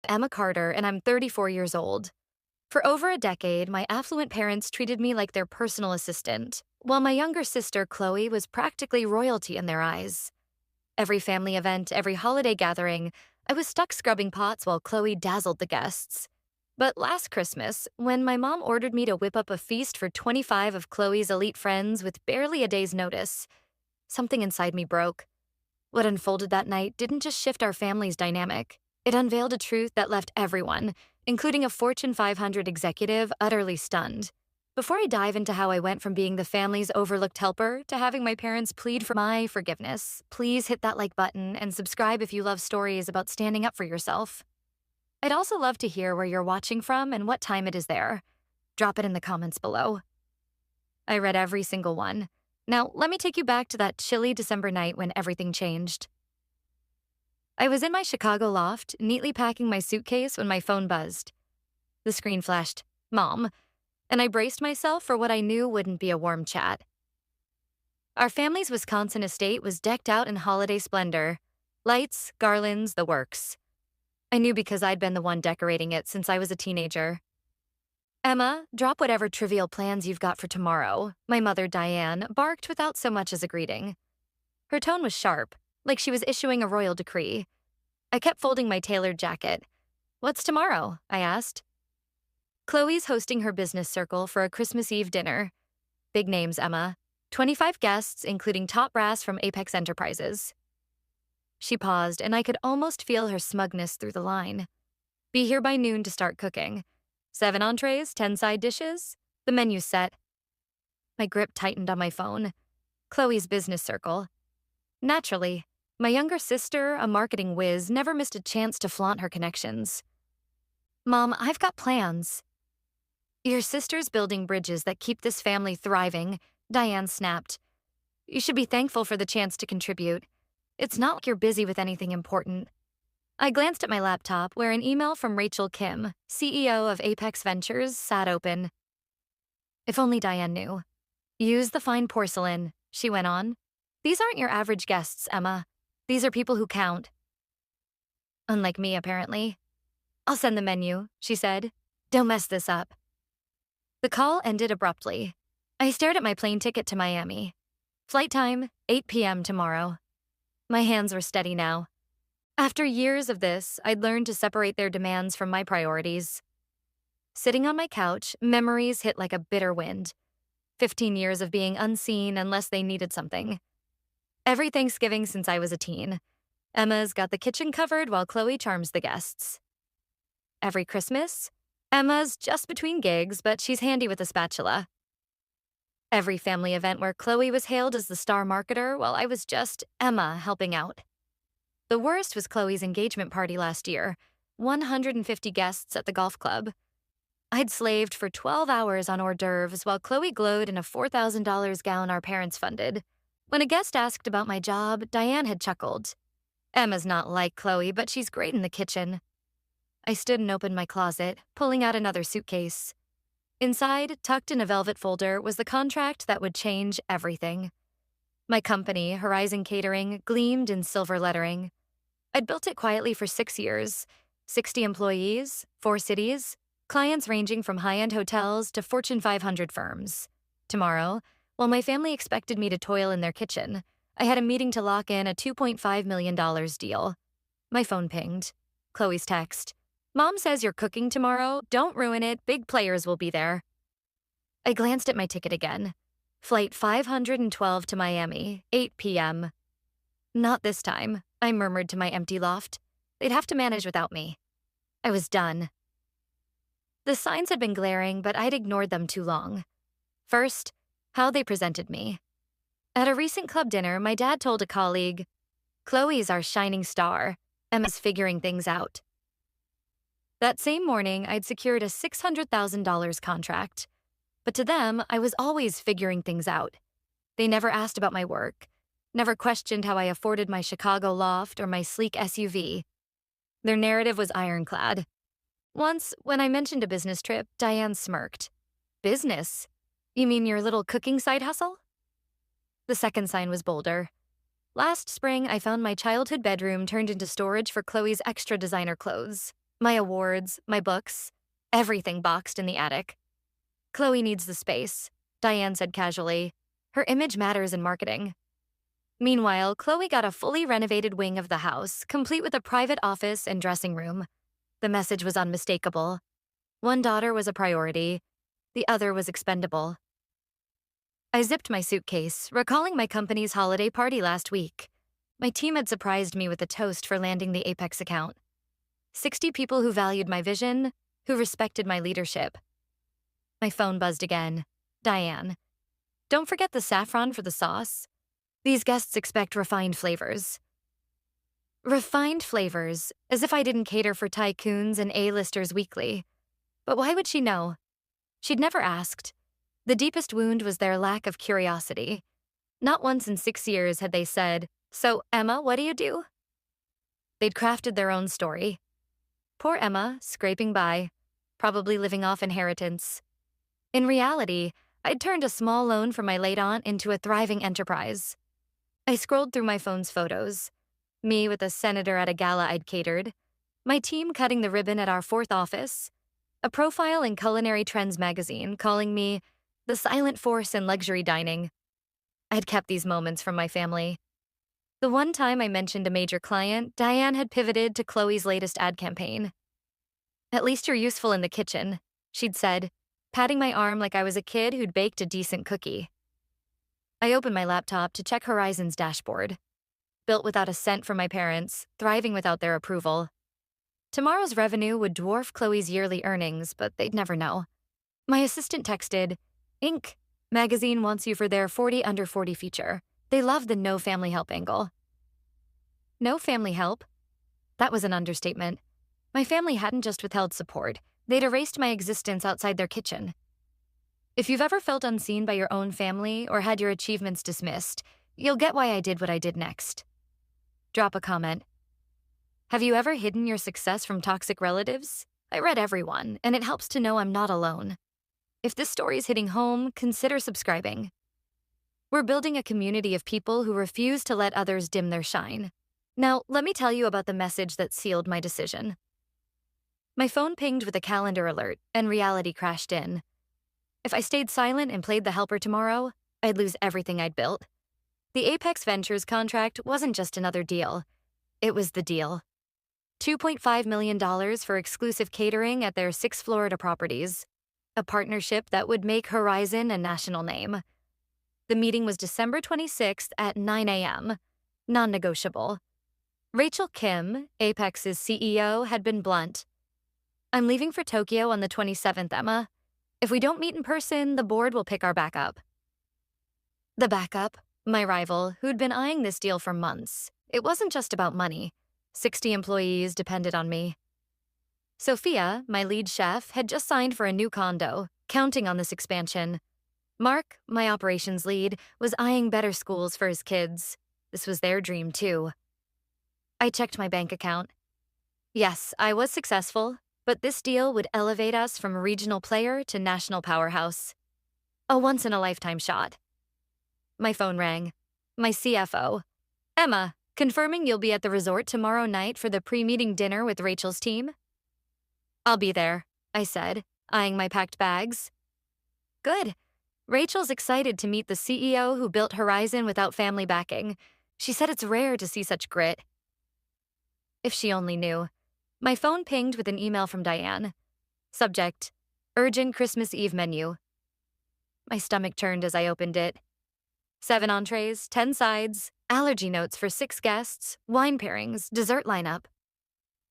Emma Carter, and I'm 34 years old. For over a decade, my affluent parents treated me like their personal assistant, while my younger sister, Chloe, was practically royalty in their eyes. Every family event, every holiday gathering, I was stuck scrubbing pots while Chloe dazzled the guests. But last Christmas, when my mom ordered me to whip up a feast for 25 of Chloe's elite friends with barely a day's notice, something inside me broke. What unfolded that night didn't just shift our family's dynamic. It unveiled a truth that left everyone, including a Fortune 500 executive, utterly stunned. Before I dive into how I went from being the family's overlooked helper to having my parents plead for my forgiveness, please hit that like button and subscribe if you love stories about standing up for yourself. I'd also love to hear where you're watching from and what time it is there. Drop it in the comments below. I read every single one. Now, let me take you back to that chilly December night when everything changed. I was in my Chicago loft, neatly packing my suitcase when my phone buzzed. The screen flashed, "Mom," and I braced myself for what I knew wouldn't be a warm chat. Our family's Wisconsin estate was decked out in holiday splendor. Lights, garlands, the works. I knew because I'd been the one decorating it since I was a teenager. "Emma, drop whatever trivial plans you've got for tomorrow," my mother, Diane, barked without so much as a greeting. Her tone was sharp, like she was issuing a royal decree. I kept folding my tailored jacket. "What's tomorrow?" I asked. "Chloe's hosting her business circle for a Christmas Eve dinner. Big names, Emma. 25 guests, including top brass from Apex Enterprises." She paused, and I could almost feel her smugness through the line. "Be here by noon to start cooking. 7 entrees, 10 side dishes. The menu's set." My grip tightened on my phone. Chloe's business circle. Naturally, my younger sister, a marketing whiz, never missed a chance to flaunt her connections. "Mom, I've got plans." "Your sister's building bridges that keep this family thriving," Diane snapped. "You should be thankful for the chance to contribute. It's not like you're busy with anything important." I glanced at my laptop where an email from Rachel Kim, CEO of Apex Ventures, sat open. If only Diane knew. "Use the fine porcelain," she went on. "These aren't your average guests, Emma. These are people who count." Unlike me, apparently. "I'll send the menu," she said. "Don't mess this up." The call ended abruptly. I stared at my plane ticket to Miami. Flight time, 8 p.m. tomorrow. My hands were steady now. After years of this, I'd learned to separate their demands from my priorities. Sitting on my couch, memories hit like a bitter wind. 15 years of being unseen unless they needed something. Every Thanksgiving since I was a teen. Emma's got the kitchen covered while Chloe charms the guests. Every Christmas, Emma's just between gigs, but she's handy with a spatula. Every family event where Chloe was hailed as the star marketer while I was just Emma helping out. The worst was Chloe's engagement party last year, 150 guests at the golf club. I'd slaved for 12 hours on hors d'oeuvres while Chloe glowed in a $4,000 gown our parents funded. When a guest asked about my job, Diane had chuckled. "Emma's not like Chloe, but she's great in the kitchen." I stood and opened my closet, pulling out another suitcase. Inside, tucked in a velvet folder, was the contract that would change everything. My company, Horizon Catering, gleamed in silver lettering. I'd built it quietly for 6 years. 60 employees, 4 cities, clients ranging from high-end hotels to Fortune 500 firms. Tomorrow, while my family expected me to toil in their kitchen, I had a meeting to lock in a $2.5 million deal. My phone pinged. Chloe's text. "Mom says you're cooking tomorrow. Don't ruin it. Big players will be there." I glanced at my ticket again. Flight 512 to Miami, 8 p.m. "Not this time," I murmured to my empty loft. "They'd have to manage without me." I was done. The signs had been glaring, but I'd ignored them too long. First, how they presented me. At a recent club dinner, my dad told a colleague, "Chloe's our shining star. Emma's figuring things out." That same morning, I'd secured a $600,000 contract. But to them, I was always figuring things out. They never asked about my work, never questioned how I afforded my Chicago loft or my sleek SUV. Their narrative was ironclad. Once, when I mentioned a business trip, Diane smirked. "Business? You mean your little cooking side hustle?" The second sign was bolder. Last spring, I found my childhood bedroom turned into storage for Chloe's extra designer clothes. My awards, my books, everything boxed in the attic. Chloe needs the space, Diane said casually. Her image matters in marketing. Meanwhile, Chloe got a fully renovated wing of the house, complete with a private office and dressing room. The message was unmistakable. One daughter was a priority, the other was expendable. I zipped my suitcase, recalling my company's holiday party last week. My team had surprised me with a toast for landing the Apex account. 60 people who valued my vision, who respected my leadership. My phone buzzed again. Diane. Don't forget the saffron for the sauce. These guests expect refined flavors. Refined flavors, as if I didn't cater for tycoons and A-listers weekly. But why would she know? She'd never asked. The deepest wound was their lack of curiosity. Not once in 6 years had they said, "So, Emma, what do you do?" They'd crafted their own story. Poor Emma, scraping by, probably living off inheritance. In reality, I'd turned a small loan from my late aunt into a thriving enterprise. I scrolled through my phone's photos. Me with a senator at a gala I'd catered. My team cutting the ribbon at our 4th office. A profile in Culinary Trends magazine calling me the silent force in luxury dining. I'd kept these moments from my family. The one time I mentioned a major client, Diane had pivoted to Chloe's latest ad campaign. "At least you're useful in the kitchen," she'd said, patting my arm like I was a kid who'd baked a decent cookie. I opened my laptop to check Horizon's dashboard. Built without a cent from my parents, thriving without their approval. Tomorrow's revenue would dwarf Chloe's yearly earnings, but they'd never know. My assistant texted, "Inc. Magazine wants you for their 40 under 40 feature. They love the no family help angle." No family help? That was an understatement. My family hadn't just withheld support, they'd erased my existence outside their kitchen. If you've ever felt unseen by your own family or had your achievements dismissed, you'll get why I did what I did next. Drop a comment. Have you ever hidden your success from toxic relatives? I read every one, and it helps to know I'm not alone. If this story's hitting home, consider subscribing. We're building a community of people who refuse to let others dim their shine. Now, let me tell you about the message that sealed my decision. My phone pinged with a calendar alert, and reality crashed in. If I stayed silent and played the helper tomorrow, I'd lose everything I'd built. The Apex Ventures contract wasn't just another deal. It was the deal. $2.5 million for exclusive catering at their 6 Florida properties. A partnership that would make Horizon a national name. The meeting was December 26th at 9 a.m. Non-negotiable. Rachel Kim, Apex's CEO, had been blunt. "I'm leaving for Tokyo on the 27th, Emma. If we don't meet in person, the board will pick our backup." The backup, my rival, who'd been eyeing this deal for months. It wasn't just about money. 60 employees depended on me. Sophia, my lead chef, had just signed for a new condo, counting on this expansion. Mark, my operations lead, was eyeing better schools for his kids. This was their dream, too. I checked my bank account. Yes, I was successful, but this deal would elevate us from regional player to national powerhouse. A once-in-a-lifetime shot. My phone rang. My CFO. "Emma, confirming you'll be at the resort tomorrow night for the pre-meeting dinner with Rachel's team?" "I'll be there," I said, eyeing my packed bags. "Good. Rachel's excited to meet the CEO who built Horizon without family backing. She said it's rare to see such grit." If she only knew. My phone pinged with an email from Diane. Subject: Urgent Christmas Eve menu. My stomach turned as I opened it. 7 entrees, 10 sides, allergy notes for 6 guests, wine pairings, dessert lineup.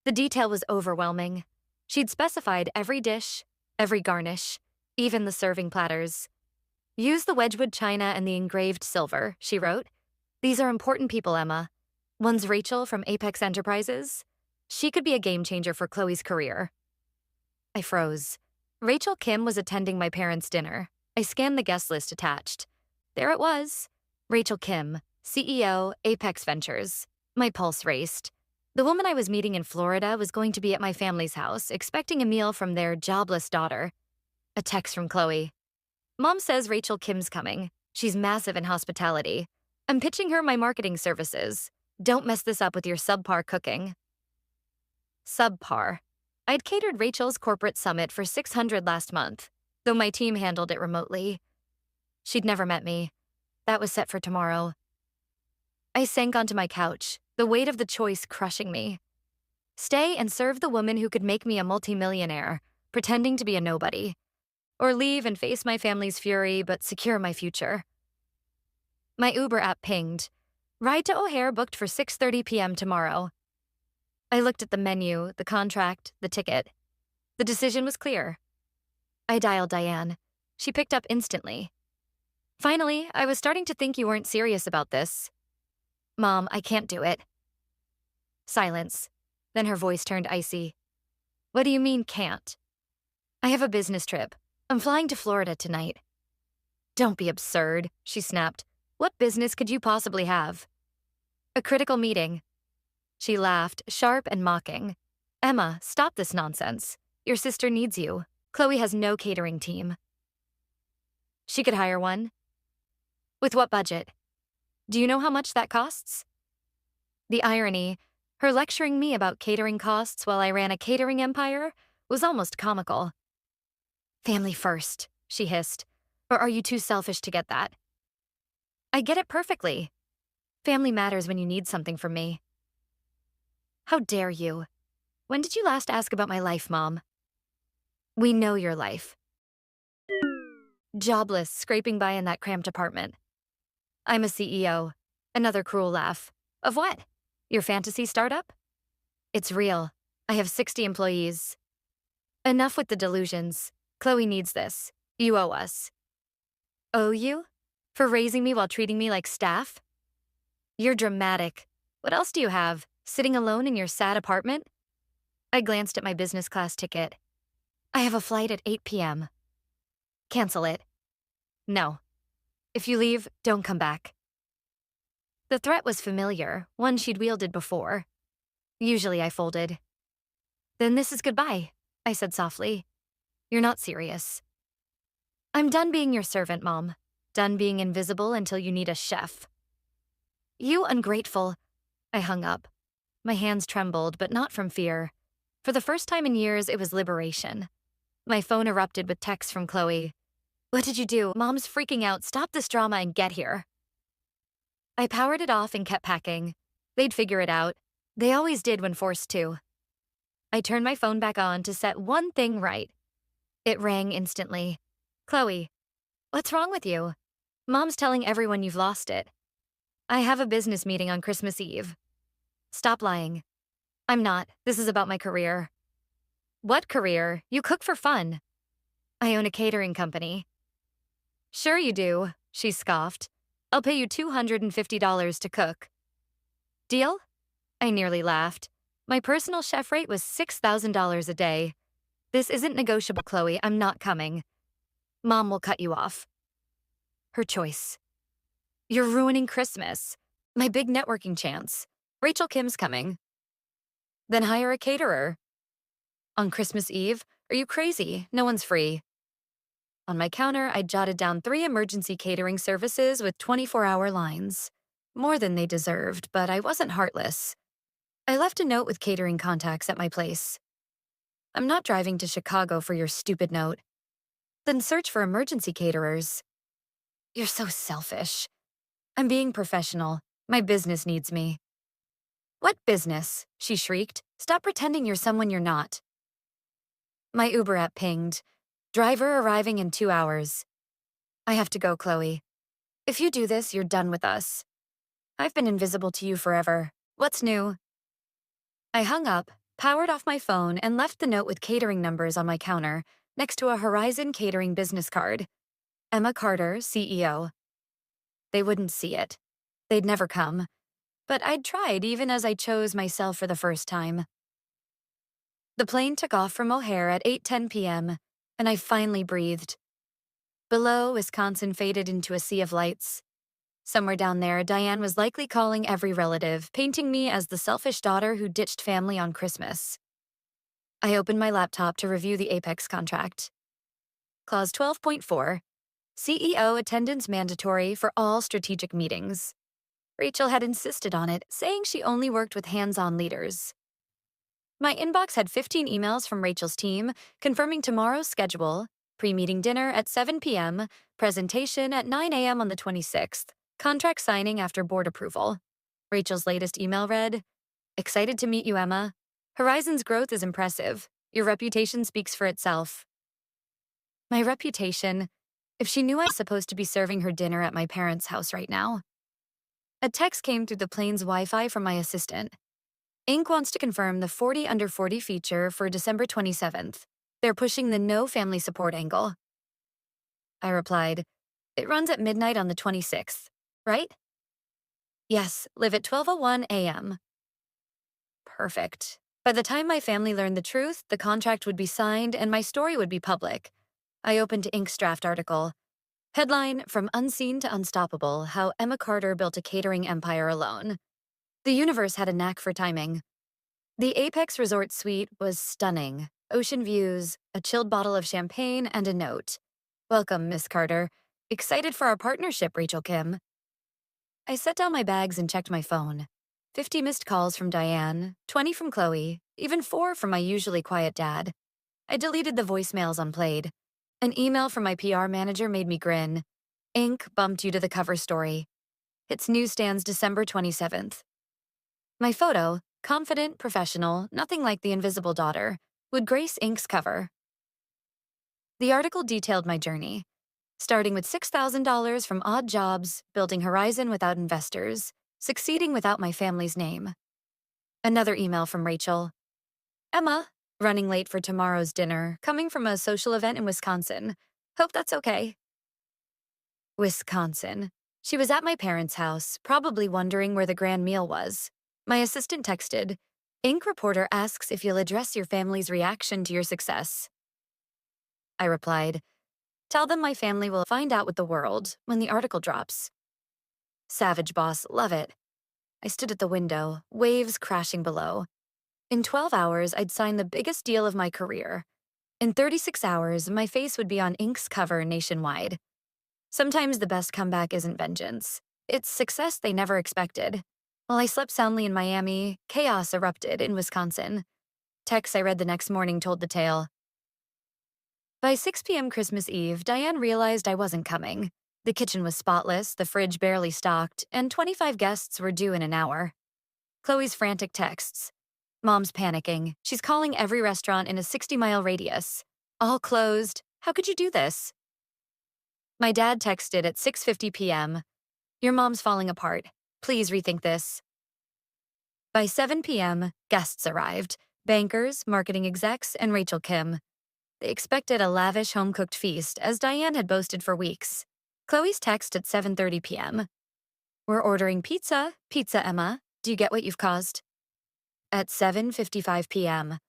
The detail was overwhelming. She'd specified every dish, every garnish, even the serving platters. "Use the Wedgwood china and the engraved silver," she wrote. "These are important people, Emma. One's Rachel from Apex Enterprises. She could be a game changer for Chloe's career." I froze. Rachel Kim was attending my parents' dinner. I scanned the guest list attached. There it was. Rachel Kim, CEO, Apex Ventures. My pulse raced. The woman I was meeting in Florida was going to be at my family's house, expecting a meal from their jobless daughter. A text from Chloe. "Mom says Rachel Kim's coming. She's massive in hospitality. I'm pitching her my marketing services. Don't mess this up with your subpar cooking." Subpar. I'd catered Rachel's corporate summit for 600 last month, though my team handled it remotely. She'd never met me. That was set for tomorrow. I sank onto my couch, the weight of the choice crushing me. Stay and serve the woman who could make me a multimillionaire, pretending to be a nobody. Or leave and face my family's fury but secure my future. My Uber app pinged. Ride to O'Hare booked for 6:30 p.m. tomorrow. I looked at the menu, the contract, the ticket. The decision was clear. I dialed Diane. She picked up instantly. Finally, I was starting to think you weren't serious about this. Mom, I can't do it. Silence. Then her voice turned icy. What do you mean, can't? I have a business trip. I'm flying to Florida tonight. Don't be absurd, she snapped. What business could you possibly have? A critical meeting. She laughed, sharp and mocking. Emma, stop this nonsense. Your sister needs you. Chloe has no catering team. She could hire one. With what budget? Do you know how much that costs? The irony, her lecturing me about catering costs while I ran a catering empire, was almost comical. Family first, she hissed. Or are you too selfish to get that? I get it perfectly. Family matters when you need something from me. How dare you? When did you last ask about my life, Mom? We know your life. Jobless, scraping by in that cramped apartment. I'm a CEO. Another cruel laugh. Of what? Your fantasy startup? It's real. I have 60 employees. Enough with the delusions. Chloe needs this. You owe us. Owe you? For raising me while treating me like staff? You're dramatic. What else do you have? Sitting alone in your sad apartment? I glanced at my business class ticket. I have a flight at 8 p.m. Cancel it. No. If you leave, don't come back. The threat was familiar, one she'd wielded before. Usually I folded. Then this is goodbye, I said softly. You're not serious. I'm done being your servant, Mom. Done being invisible until you need a chef. You ungrateful. I hung up. My hands trembled, but not from fear. For the first time in years, it was liberation. My phone erupted with texts from Chloe. What did you do? Mom's freaking out. Stop this drama and get here. I powered it off and kept packing. They'd figure it out. They always did when forced to. I turned my phone back on to set one thing right. It rang instantly. Chloe, what's wrong with you? Mom's telling everyone you've lost it. I have a business meeting on Christmas Eve. Stop lying. I'm not. This is about my career. What career? You cook for fun. I own a catering company. Sure you do, she scoffed. I'll pay you $250 to cook. Deal? I nearly laughed. My personal chef rate was $6,000 a day. This isn't negotiable, Chloe. I'm not coming. Mom will cut you off. Her choice. You're ruining Christmas. My big networking chance. Rachel Kim's coming. Then hire a caterer. On Christmas Eve? Are you crazy? No one's free. On my counter, I jotted down 3 emergency catering services with 24-hour lines. More than they deserved, but I wasn't heartless. I left a note with catering contacts at my place. I'm not driving to Chicago for your stupid note. Then search for emergency caterers. You're so selfish. I'm being professional. My business needs me. What business? She shrieked. Stop pretending you're someone you're not. My Uber app pinged. Driver arriving in 2 hours. I have to go, Chloe. If you do this, you're done with us. I've been invisible to you forever. What's new? I hung up, powered off my phone, and left the note with catering numbers on my counter, next to a Horizon Catering business card. Emma Carter, CEO. They wouldn't see it. They'd never come. But I'd tried even as I chose myself for the first time. The plane took off from O'Hare at 8:10 p.m., and I finally breathed. Below, Wisconsin faded into a sea of lights. Somewhere down there, Diane was likely calling every relative, painting me as the selfish daughter who ditched family on Christmas. I opened my laptop to review the Apex contract. Clause 12.4. CEO attendance mandatory for all strategic meetings. Rachel had insisted on it, saying she only worked with hands-on leaders. My inbox had 15 emails from Rachel's team confirming tomorrow's schedule, pre-meeting dinner at 7 p.m., presentation at 9 a.m. on the 26th, contract signing after board approval. Rachel's latest email read, "Excited to meet you, Emma. Horizon's growth is impressive. Your reputation speaks for itself." My reputation? If she knew I was supposed to be serving her dinner at my parents' house right now. A text came through the plane's Wi-Fi from my assistant. Inc. wants to confirm the 40 under 40 feature for December 27th. They're pushing the no family support angle. I replied, "It runs at midnight on the 26th, right?" "Yes, live at 12:01 a.m. Perfect. By the time my family learned the truth, the contract would be signed and my story would be public. I opened Inc.'s draft article. Headline, "From Unseen to Unstoppable, How Emma Carter Built a Catering Empire Alone." The universe had a knack for timing. The Apex Resort Suite was stunning. Ocean views, a chilled bottle of champagne, and a note. "Welcome, Miss Carter. Excited for our partnership, Rachel Kim." I set down my bags and checked my phone. 50 missed calls from Diane, 20 from Chloe, even 4 from my usually quiet dad. I deleted the voicemails unplayed. An email from my PR manager made me grin. "Inc. bumped you to the cover story. It's newsstands December 27th. My photo, confident, professional, nothing like the invisible daughter, would grace Inc.'s cover. The article detailed my journey, starting with $6,000 from odd jobs, building Horizon without investors, succeeding without my family's name. Another email from Rachel. "Emma, running late for tomorrow's dinner, coming from a social event in Wisconsin. Hope that's okay." Wisconsin. She was at my parents' house, probably wondering where the grand meal was. My assistant texted, "Inc. reporter asks if you'll address your family's reaction to your success." I replied, "Tell them my family will find out with the world when the article drops." Savage boss, love it. I stood at the window, waves crashing below. In 12 hours, I'd signed the biggest deal of my career. In 36 hours, my face would be on Inc.'s cover nationwide. Sometimes the best comeback isn't vengeance. It's success they never expected. While I slept soundly in Miami, chaos erupted in Wisconsin. Texts I read the next morning told the tale. By 6 p.m. Christmas Eve, Diane realized I wasn't coming. The kitchen was spotless, the fridge barely stocked, and 25 guests were due in an hour. Chloe's frantic texts. "Mom's panicking. She's calling every restaurant in a 60-mile radius. All closed. How could you do this?" My dad texted at 6:50 p.m. "Your mom's falling apart. Please rethink this." By 7 p.m., guests arrived. Bankers, marketing execs, and Rachel Kim. They expected a lavish home-cooked feast, as Diane had boasted for weeks. Chloe's text at 7:30 p.m. "We're ordering pizza. Pizza, Emma. Do you get what you've caused?" At 7:55 p.m.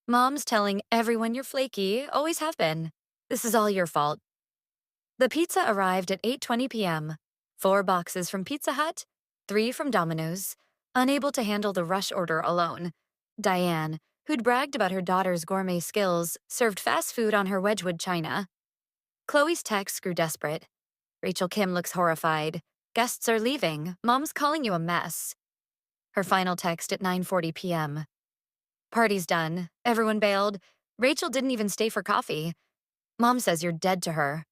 "Mom's telling everyone you're flaky, always have been. This is all your fault." The pizza arrived at 8:20 p.m. 4 boxes from Pizza Hut, 3 from Domino's. Unable to handle the rush order alone, Diane, who'd bragged about her daughter's gourmet skills, served fast food on her Wedgwood china. Chloe's texts grew desperate. "Rachel Kim looks horrified. Guests are leaving. Mom's calling you a mess." Her final text at 9:40 p.m. "Party's done. Everyone bailed. Rachel didn't even stay for coffee. Mom says you're dead to her."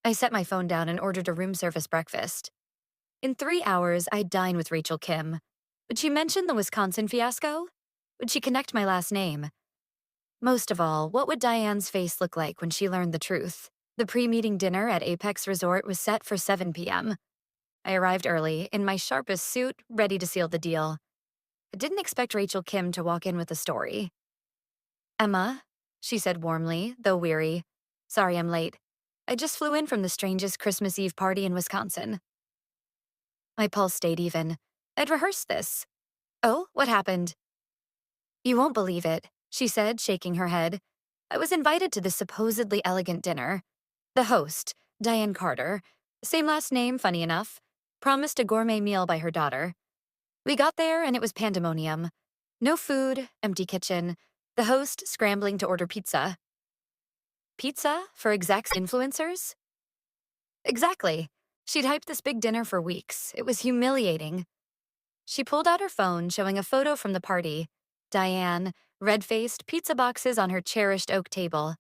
I set my phone down and ordered a room service breakfast. In 3 hours, I'd dine with Rachel Kim. Would she mention the Wisconsin fiasco? Would she connect my last name? Most of all, what would Diane's face look like when she learned the truth? The pre-meeting dinner at Apex Resort was set for 7 p.m. I arrived early, in my sharpest suit, ready to seal the deal. I didn't expect Rachel Kim to walk in with a story. "Emma," she said warmly, though weary. "Sorry I'm late. I just flew in from the strangest Christmas Eve party in Wisconsin." My pulse stayed even. I'd rehearsed this. "Oh, what happened?" "You won't believe it," she said, shaking her head. "I was invited to this supposedly elegant dinner. The host, Diane Carter, same last name, funny enough, promised a gourmet meal by her daughter. We got there and it was pandemonium. No food, empty kitchen, the host scrambling to order pizza." Pizza for execs influencers? Exactly. She'd hyped this big dinner for weeks. It was humiliating. She pulled out her phone, showing a photo from the party. Diane, red-faced, pizza boxes on her cherished oak table.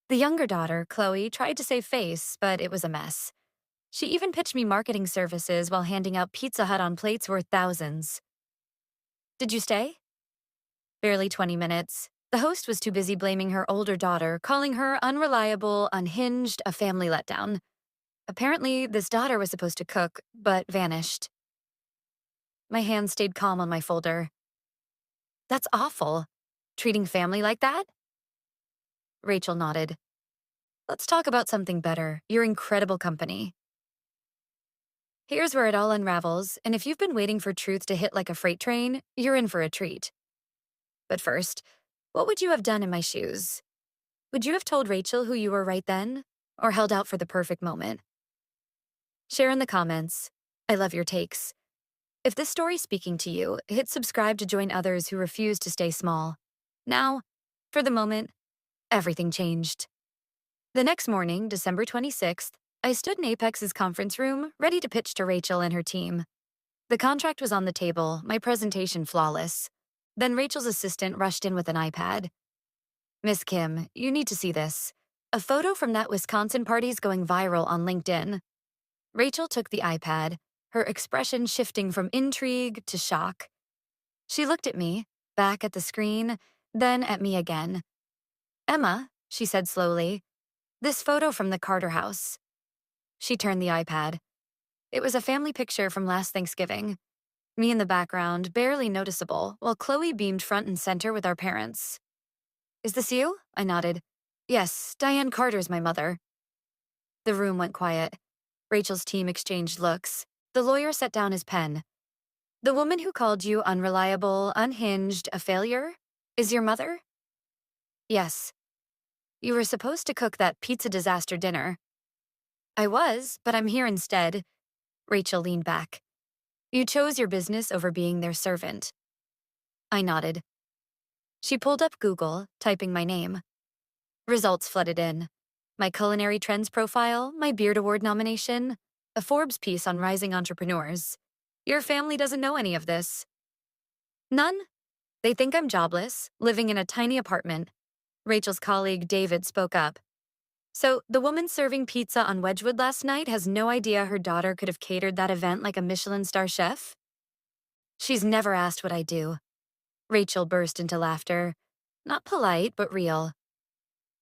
The younger daughter, Chloe, tried to save face, but it was a mess. She even pitched me marketing services while handing out Pizza Hut on plates worth thousands. Did you stay? Barely 20 minutes. The host was too busy blaming her older daughter, calling her unreliable, unhinged, a family letdown. Apparently, this daughter was supposed to cook, but vanished. My hand stayed calm on my folder. That's awful. Treating family like that? Rachel nodded. Let's talk about something better, your incredible company. Here's where it all unravels, and if you've been waiting for truth to hit like a freight train, you're in for a treat. But first, what would you have done in my shoes? Would you have told Rachel who you were right then, or held out for the perfect moment? Share in the comments. I love your takes. If this story's speaking to you, hit subscribe to join others who refuse to stay small. Now, for the moment, everything changed. The next morning, December 26th, I stood in Apex's conference room, ready to pitch to Rachel and her team. The contract was on the table, my presentation flawless. Then Rachel's assistant rushed in with an iPad. Miss Kim, you need to see this. A photo from that Wisconsin party's going viral on LinkedIn. Rachel took the iPad, her expression shifting from intrigue to shock. She looked at me, back at the screen, then at me again. Emma, she said slowly, this photo from the Carter house. She turned the iPad. It was a family picture from last Thanksgiving. Me in the background, barely noticeable, while Chloe beamed front and center with our parents. Is this you? I nodded. Yes, Diane Carter's my mother. The room went quiet. Rachel's team exchanged looks. The lawyer set down his pen. The woman who called you unreliable, unhinged, a failure, is your mother? Yes. You were supposed to cook that pizza disaster dinner. I was, but I'm here instead. Rachel leaned back. You chose your business over being their servant. I nodded. She pulled up Google, typing my name. Results flooded in. My culinary trends profile, my Beard Award nomination, a Forbes piece on rising entrepreneurs. Your family doesn't know any of this. None? They think I'm jobless, living in a tiny apartment. Rachel's colleague David spoke up. So, the woman serving pizza on Wedgwood last night has no idea her daughter could have catered that event like a Michelin star chef? She's never asked what I do. Rachel burst into laughter. Not polite, but real.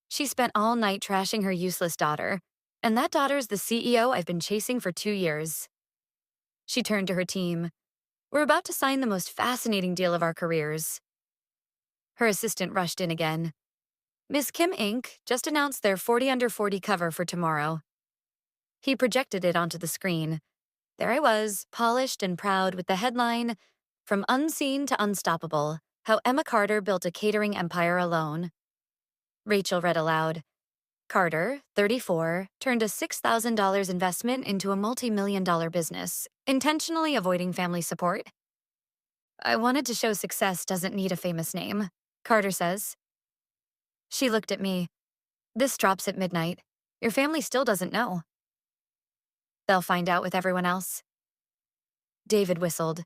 She spent all night trashing her useless daughter, and that daughter's the CEO I've been chasing for 2 years. She turned to her team. We're about to sign the most fascinating deal of our careers. Her assistant rushed in again. Miss Kim Inc. just announced their 40 under 40 cover for tomorrow. He projected it onto the screen. There I was, polished and proud with the headline, From Unseen to Unstoppable, How Emma Carter Built a Catering Empire Alone. Rachel read aloud. Carter, 34, turned a $6,000 investment into a multi-million-dollar business, intentionally avoiding family support. I wanted to show success doesn't need a famous name, Carter says. She looked at me. This drops at midnight. Your family still doesn't know. They'll find out with everyone else. David whistled.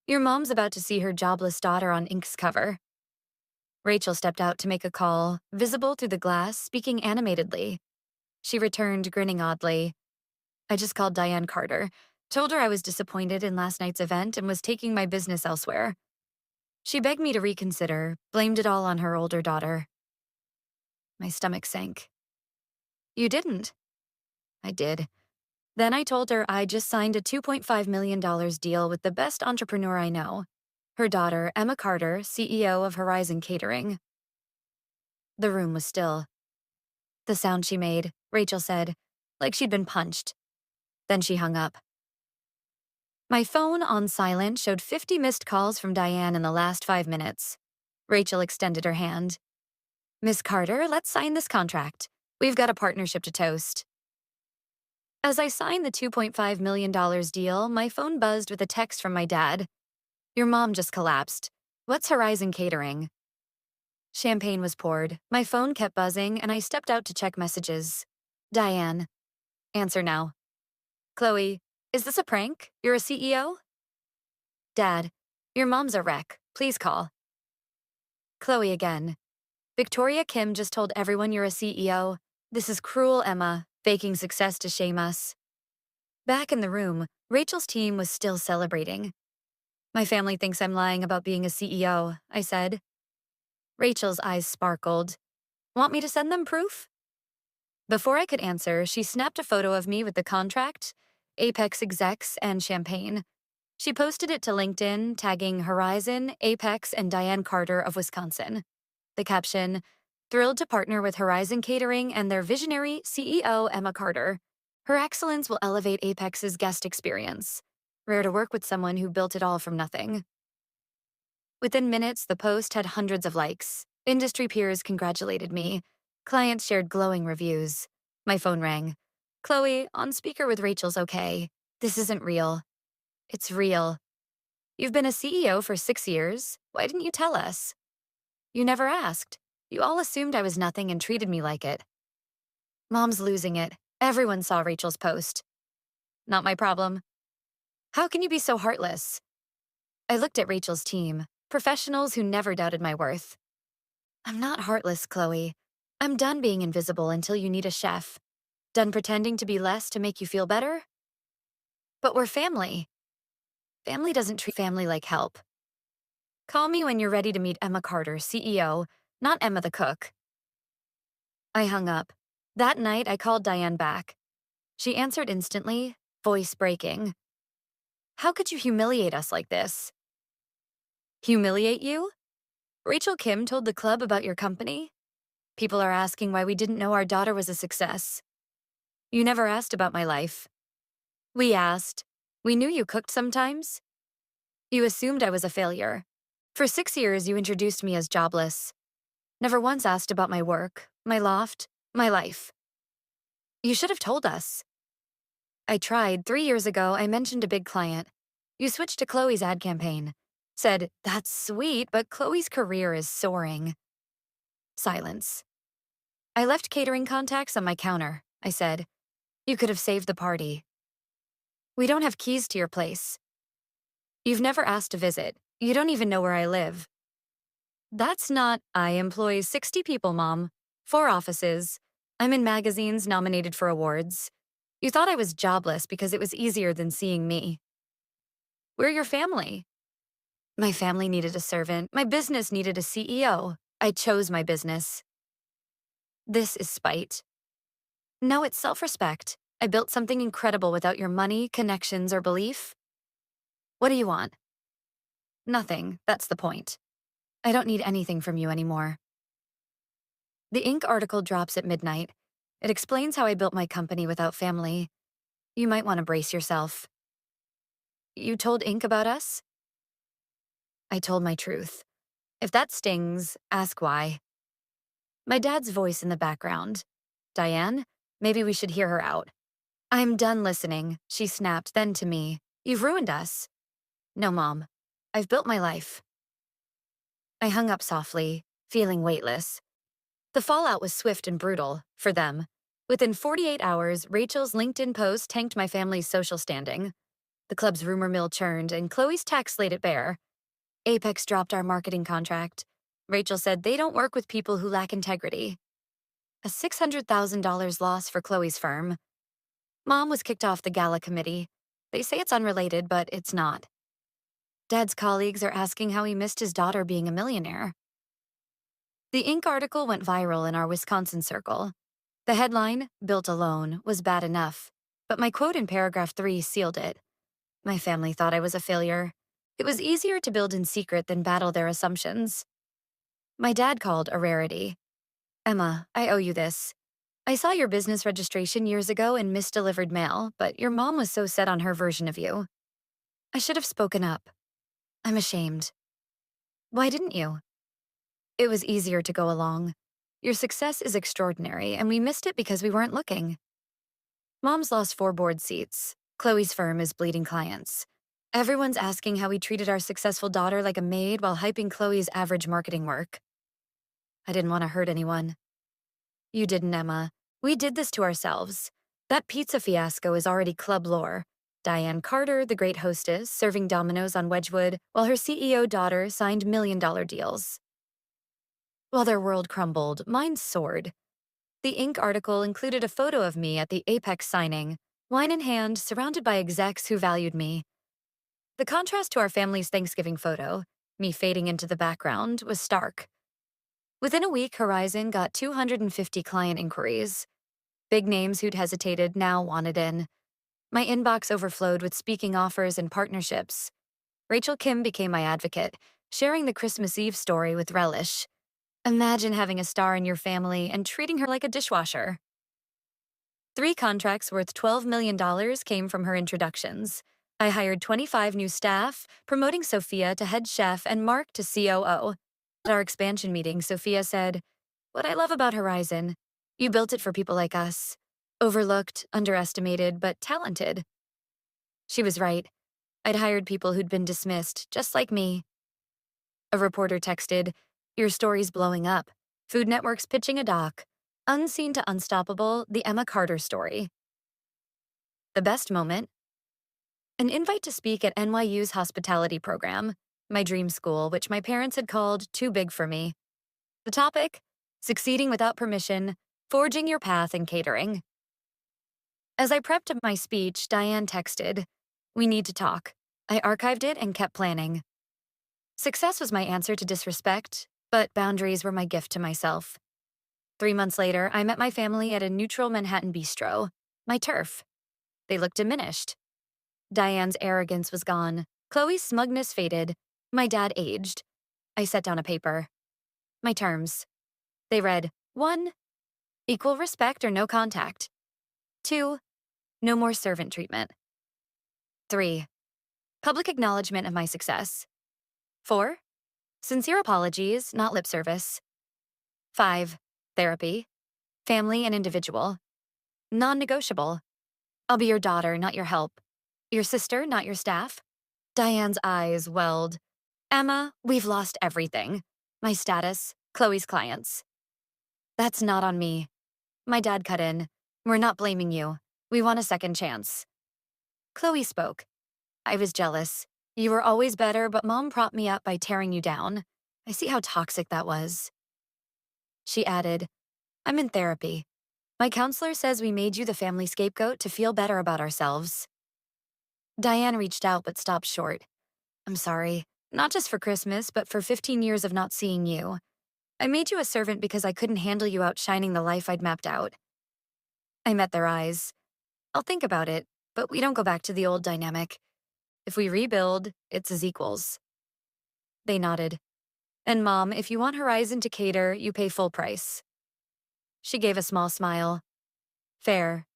Your mom's about to see her jobless daughter on Inc.'s cover. Rachel stepped out to make a call, visible through the glass, speaking animatedly. She returned, grinning oddly. I just called Diane Carter, told her I was disappointed in last night's event and was taking my business elsewhere. She begged me to reconsider, blamed it all on her older daughter. My stomach sank. You didn't? I did. Then I told her I just signed a $2.5 million deal with the best entrepreneur I know. Her daughter, Emma Carter, CEO of Horizon Catering. The room was still. The sound she made, Rachel said, like she'd been punched. Then she hung up. My phone, on silent, showed 50 missed calls from Diane in the last 5 minutes. Rachel extended her hand. Miss Carter, let's sign this contract. We've got a partnership to toast. As I signed the $2.5 million deal, my phone buzzed with a text from my dad. Your mom just collapsed. What's Horizon Catering? Champagne was poured. My phone kept buzzing, and I stepped out to check messages. Diane. Answer now. Chloe, is this a prank? You're a CEO? Dad, your mom's a wreck. Please call. Chloe again. Victoria Kim just told everyone you're a CEO. This is cruel, Emma, faking success to shame us. Back in the room, Rachel's team was still celebrating. My family thinks I'm lying about being a CEO, I said. Rachel's eyes sparkled. Want me to send them proof? Before I could answer, she snapped a photo of me with the contract, Apex execs, and champagne. She posted it to LinkedIn, tagging Horizon, Apex, and Diane Carter of Wisconsin. The caption, "Thrilled to partner with Horizon Catering and their visionary CEO, Emma Carter. Her excellence will elevate Apex's guest experience. Rare to work with someone who built it all from nothing." Within minutes, the post had hundreds of likes. Industry peers congratulated me. Clients shared glowing reviews. My phone rang. "Chloe, on speaker with Rachel's okay. This isn't real." "It's real. You've been a CEO for 6 years. Why didn't you tell us?" "You never asked. You all assumed I was nothing and treated me like it." "Mom's losing it. Everyone saw Rachel's post." "Not my problem." "How can you be so heartless?" I looked at Rachel's team, professionals who never doubted my worth. "I'm not heartless, Chloe. I'm done being invisible until you need a chef. Done pretending to be less to make you feel better?" "But we're family." "Family doesn't treat family like help." "Call me when you're ready to meet Emma Carter, CEO, not Emma the cook." I hung up. That night, I called Diane back. She answered instantly, voice breaking. "How could you humiliate us like this?" "Humiliate you? Rachel Kim told the club about your company? People are asking why we didn't know our daughter was a success. You never asked about my life." "We asked. We knew you cooked sometimes." "You assumed I was a failure. For 6 years, you introduced me as jobless. Never once asked about my work, my loft, my life." "You should have told us." "I tried. 3 years ago, I mentioned a big client. You switched to Chloe's ad campaign. Said, 'That's sweet, but Chloe's career is soaring.'" Silence. "I left catering contacts on my counter," I said. "You could have saved the party." "We don't have keys to your place." "You've never asked to visit. You don't even know where I live." "That's not, I employ 60 people, Mom. 4 offices. I'm in magazines nominated for awards. You thought I was jobless because it was easier than seeing me." "We're your family." "My family needed a servant. My business needed a CEO. I chose my business." "This is spite." "No, it's self-respect. I built something incredible without your money, connections, or belief." "What do you want?" "Nothing. That's the point. I don't need anything from you anymore." The Inc. article drops at midnight. It explains how I built my company without family. You might want to brace yourself. "You told Inc. about us?" I told my truth. If that stings, ask why. My dad's voice in the background. "Diane, maybe we should hear her out." "I'm done listening," she snapped, then to me. "You've ruined us." "No, Mom. I've built my life." I hung up softly, feeling weightless. The fallout was swift and brutal, for them. Within 48 hours, Rachel's LinkedIn post tanked my family's social standing. The club's rumor mill churned, and Chloe's tax laid it bare. Apex dropped our marketing contract. Rachel said they don't work with people who lack integrity. A $600,000 loss for Chloe's firm. Mom was kicked off the gala committee. They say it's unrelated, but it's not. Dad's colleagues are asking how he missed his daughter being a millionaire. The Inc. article went viral in our Wisconsin circle. The headline, "Built Alone," was bad enough, but my quote in paragraph 3 sealed it. My family thought I was a failure. It was easier to build in secret than battle their assumptions. My dad called a rarity. "Emma, I owe you this. I saw your business registration years ago in misdelivered mail, but your mom was so set on her version of you. I should have spoken up. I'm ashamed." "Why didn't you?" "It was easier to go along. Your success is extraordinary, and we missed it because we weren't looking." Mom's lost 4 board seats. Chloe's firm is bleeding clients. Everyone's asking how we treated our successful daughter like a maid while hyping Chloe's average marketing work. I didn't want to hurt anyone. You didn't, Emma. We did this to ourselves. That pizza fiasco is already club lore. Diane Carter, the great hostess, serving Domino's on Wedgwood, while her CEO daughter signed million-dollar deals. While their world crumbled, mine soared. The Inc. article included a photo of me at the Apex signing, wine in hand, surrounded by execs who valued me. The contrast to our family's Thanksgiving photo, me fading into the background, was stark. Within a week, Horizon got 250 client inquiries. Big names who'd hesitated now wanted in. My inbox overflowed with speaking offers and partnerships. Rachel Kim became my advocate, sharing the Christmas Eve story with relish. Imagine having a star in your family and treating her like a dishwasher. 3 contracts worth $12 million came from her introductions. I hired 25 new staff, promoting Sophia to head chef and Mark to COO. At our expansion meeting, Sophia said, "What I love about Horizon, you built it for people like us. Overlooked, underestimated, but talented." She was right. I'd hired people who'd been dismissed, just like me. A reporter texted, "Your story's blowing up. Food Network's pitching a doc. Unseen to Unstoppable, the Emma Carter story." The best moment? An invite to speak at NYU's hospitality program, my dream school, which my parents had called too big for me. The topic? Succeeding without permission, forging your path in catering. As I prepped my speech, Diane texted, "We need to talk." I archived it and kept planning. Success was my answer to disrespect, but boundaries were my gift to myself. 3 months later, I met my family at a neutral Manhattan bistro, my turf. They looked diminished. Diane's arrogance was gone. Chloe's smugness faded. My dad aged. I set down a paper. My terms. They read, 1. Equal respect or no contact. 2. No more servant treatment. 3. Public acknowledgement of my success. 4. Sincere apologies, not lip service. 5. Therapy. Family and individual. Non-negotiable. I'll be your daughter, not your help. Your sister, not your staff. Diane's eyes welled. "Emma, we've lost everything. My status, Chloe's clients." "That's not on me." My dad cut in. "We're not blaming you. We want a second chance." Chloe spoke. "I was jealous. You were always better, but Mom propped me up by tearing you down. I see how toxic that was." She added, "I'm in therapy. My counselor says we made you the family scapegoat to feel better about ourselves." Diane reached out but stopped short. "I'm sorry. Not just for Christmas, but for 15 years of not seeing you. I made you a servant because I couldn't handle you outshining the life I'd mapped out." I met their eyes. "I'll think about it, but we don't go back to the old dynamic. If we rebuild, it's as equals." They nodded. "And Mom, if you want Horizon to cater, you pay full price." She gave a small smile. "Fair."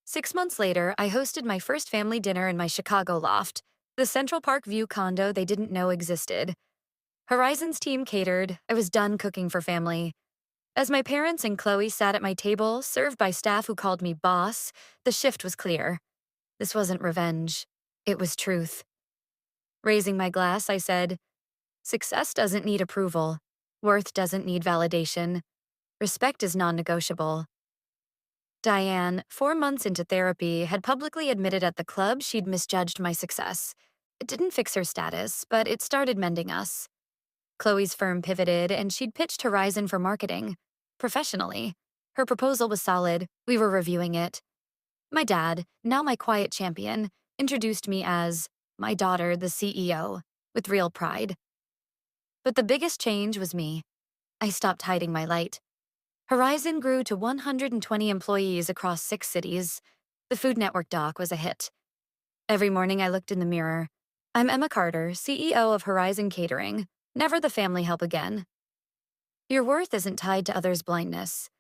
6 months later, I hosted my first family dinner in my Chicago loft, the Central Park View condo they didn't know existed. Horizon's team catered. I was done cooking for family. As my parents and Chloe sat at my table, served by staff who called me boss, the shift was clear. This wasn't revenge. It was truth. Raising my glass, I said, "Success doesn't need approval. Worth doesn't need validation. Respect is non-negotiable." Diane, 4 months into therapy, had publicly admitted at the club she'd misjudged my success. It didn't fix her status, but it started mending us. Chloe's firm pivoted, and she'd pitched Horizon for marketing. Professionally. Her proposal was solid. We were reviewing it. My dad, now my quiet champion, introduced me as my daughter, the CEO, with real pride. But the biggest change was me. I stopped hiding my light. Horizon grew to 120 employees across 6 cities. The Food Network doc was a hit. Every morning I looked in the mirror. I'm Emma Carter, CEO of Horizon Catering. Never the family help again. Your worth isn't tied to others' blindness.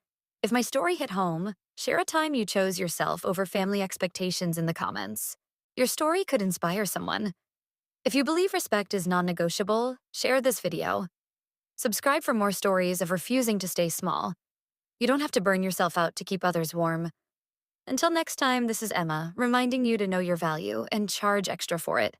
If my story hit home, share a time you chose yourself over family expectations in the comments. Your story could inspire someone. If you believe respect is non-negotiable, share this video. Subscribe for more stories of refusing to stay small. You don't have to burn yourself out to keep others warm. Until next time, this is Emma, reminding you to know your value and charge extra for it.